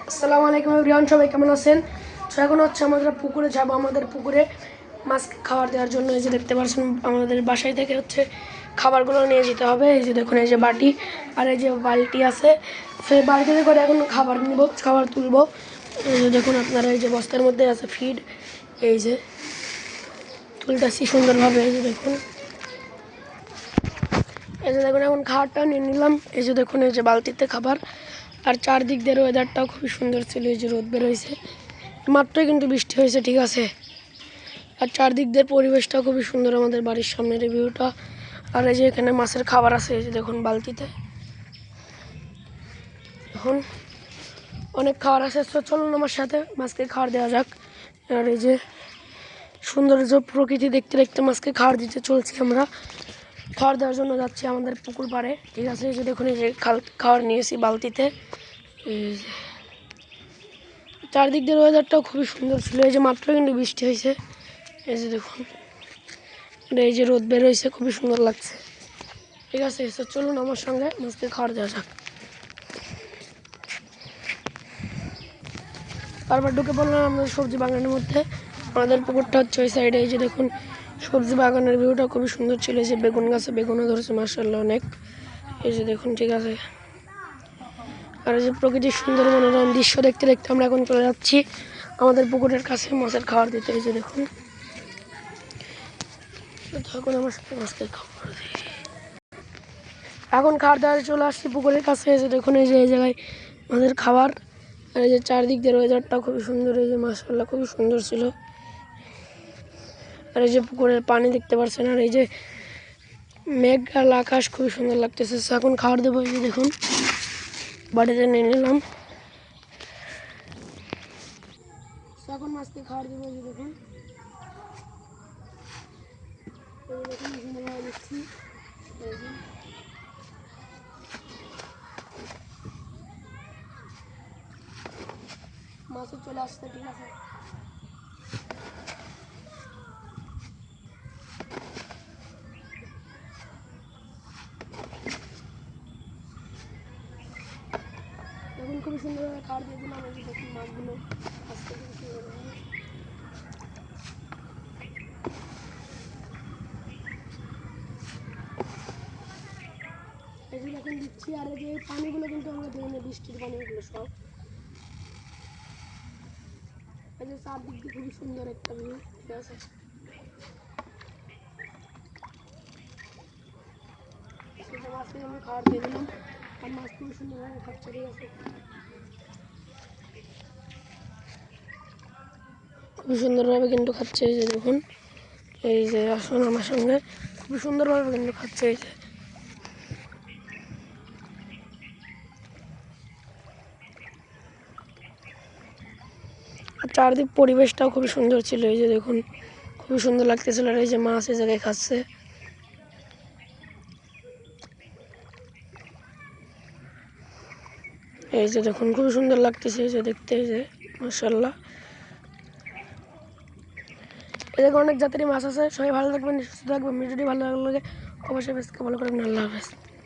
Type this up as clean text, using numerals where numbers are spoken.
আসসালামু আলাইকুম এভরিওয়ান, সবাই কেমন আছেন? তো এখন হচ্ছে আমরা পুকুরে যাব। আমাদের পুকুরে মাছ খাবার দেওয়ার জন্য এই যে দেখতে পাচ্ছেন আমাদের বাসায় থেকে হচ্ছে খাবারগুলো নিয়ে যেতে হবে। এই যে দেখুন, এই যে বাটি আর এই যে বালতি আছে, সেই বালতিতে করে এখন খাবার নিব, খাবার তুলবো। এই যে দেখুন আপনারা, এই যে বস্তার মধ্যে আছে ফিড, এই যে তুলতেছি সুন্দরভাবে। এই যে দেখুন, এখন খাবারটা নিয়ে নিলাম। এই যে দেখুন, এই যে বালতিতে খাবার, আর চারদিক দিয়ে ওয়েদারটাও খুবই সুন্দর ছিল। এই যে রোদ বেরোইছে, মাত্রই কিন্তু বৃষ্টি হয়েছে, ঠিক আছে। আর চারদিক দিয়ে পরিবেশটা খুবই সুন্দর, আমাদের বাড়ির সামনের এই ভিউটা। আর এই যে এখানে মাছের খাবার আছে, এই যে দেখুন বালতিতে এখন অনেক খাবার আছে। তো চলুন আমার সাথে মাছকে খাবার দেওয়া যাক। আর এই যে সৌন্দর্য প্রকৃতি দেখতে দেখতে মাছকে খাবার দিতে চলছি। আমরা খাবার দেওয়ার জন্য যাচ্ছি আমাদের পুকুর পাড়ে, ঠিক আছে। এই যে দেখুন, এই যে খাবার নিয়েছি বালতিতে। এই যে চারদিক দিয়ে ওয়েদারটাও খুবই সুন্দর ছিল। এই যে মাত্র কিন্তু বৃষ্টি হয়েছে। এই যে দেখুন, এই যে রোদ বের হয়েছে, খুবই সুন্দর লাগছে, ঠিক আছে। তো চলুন আমার সঙ্গে মাছকে খাবার দেওয়া যাক। তারপর ঢুকে পড়লাম আমাদের সবজি বাগানের মধ্যে। আমাদের পুকুরটা হচ্ছে ওই সাইডে। এই যে দেখুন, সবজি বাগানের ভিউটা খুবই সুন্দর ছিল। এই যে বেগুন গাছে বেগুনও ধরেছে মাশাআল্লাহ অনেক। এই যে দেখুন, ঠিক আছে। আর এই যে প্রকৃতির সুন্দর মনোরম দৃশ্য দেখতে দেখতে আমরা এখন চলে যাচ্ছি আমাদের পুকুরের কাছে মাছের খাবার দিতে। এই যে দেখুন, এখন আমার সাথে মাছের খাবার দিই। এখন খাবার দাবার চলে আসছি পুকুরের কাছে। এই যে দেখুন, এই যে এই জায়গায় মাছের খাবার। আর এই যে চারদিক দিয়ে ওয়েদারটা খুবই সুন্দর। এই যে মাশাআল্লাহ খুবই সুন্দর ছিল। আর এই যে পুকুরের পানি দেখতে পাচ্ছেন, আর এই যে মেঘ আর আকাশ খুবই সুন্দর লাগতেছে। এখন খাবার দেবো। এই যে দেখুন, বাড়িতে নিয়ে নিলাম। এখন মাছকে খাবার দেবো। এই যে দেখুন, দিচ্ছি। মাছও চলে আসছে, ঠিক আছে। এখন খুবই সুন্দরভাবে খাবার দিয়ে দিলাম। এই যে দেখুন, মাছগুলো আস্তে খুবই সুন্দরভাবে। এই যে এখন দিচ্ছি। আর এই যে পানিগুলো কিন্তু আমরা দেখুন, বৃষ্টির পানিগুলো সব। এই যে চারদিক দিয়ে খুবই সুন্দর একটা ভিউ, ঠিক আছে। সেটা মাছকে আমি খাবার দিয়ে দিলাম, আর মাছ খুবই সুন্দরভাবে খাচ্ছে, ঠিক আছে। খুবই সুন্দরভাবে কিন্তু খাচ্ছে। এই যে দেখুন, এই যে আসুন আমার সঙ্গে, খুবই সুন্দরভাবে কিন্তু খাচ্ছে। এই যে আর চারদিক পরিবেশটাও খুবই সুন্দর ছিল। এই যে দেখুন, খুবই সুন্দর লাগতেছিল। আর এই যে মাছ এই জায়গায় খাচ্ছে। এই যে দেখুন, খুবই সুন্দর লাগতেছে এই যে দেখতে। এই যে মাশাআল্লাহ, এই জায়গায় অনেক জাতেরই মাছ আছে। সবাই ভালো থাকবেন, সুস্থ থাকবেন। ভিডিওটি ভালো লাগলে অবশ্যই ফলো করবেন। আল্লাহ হাফেজ।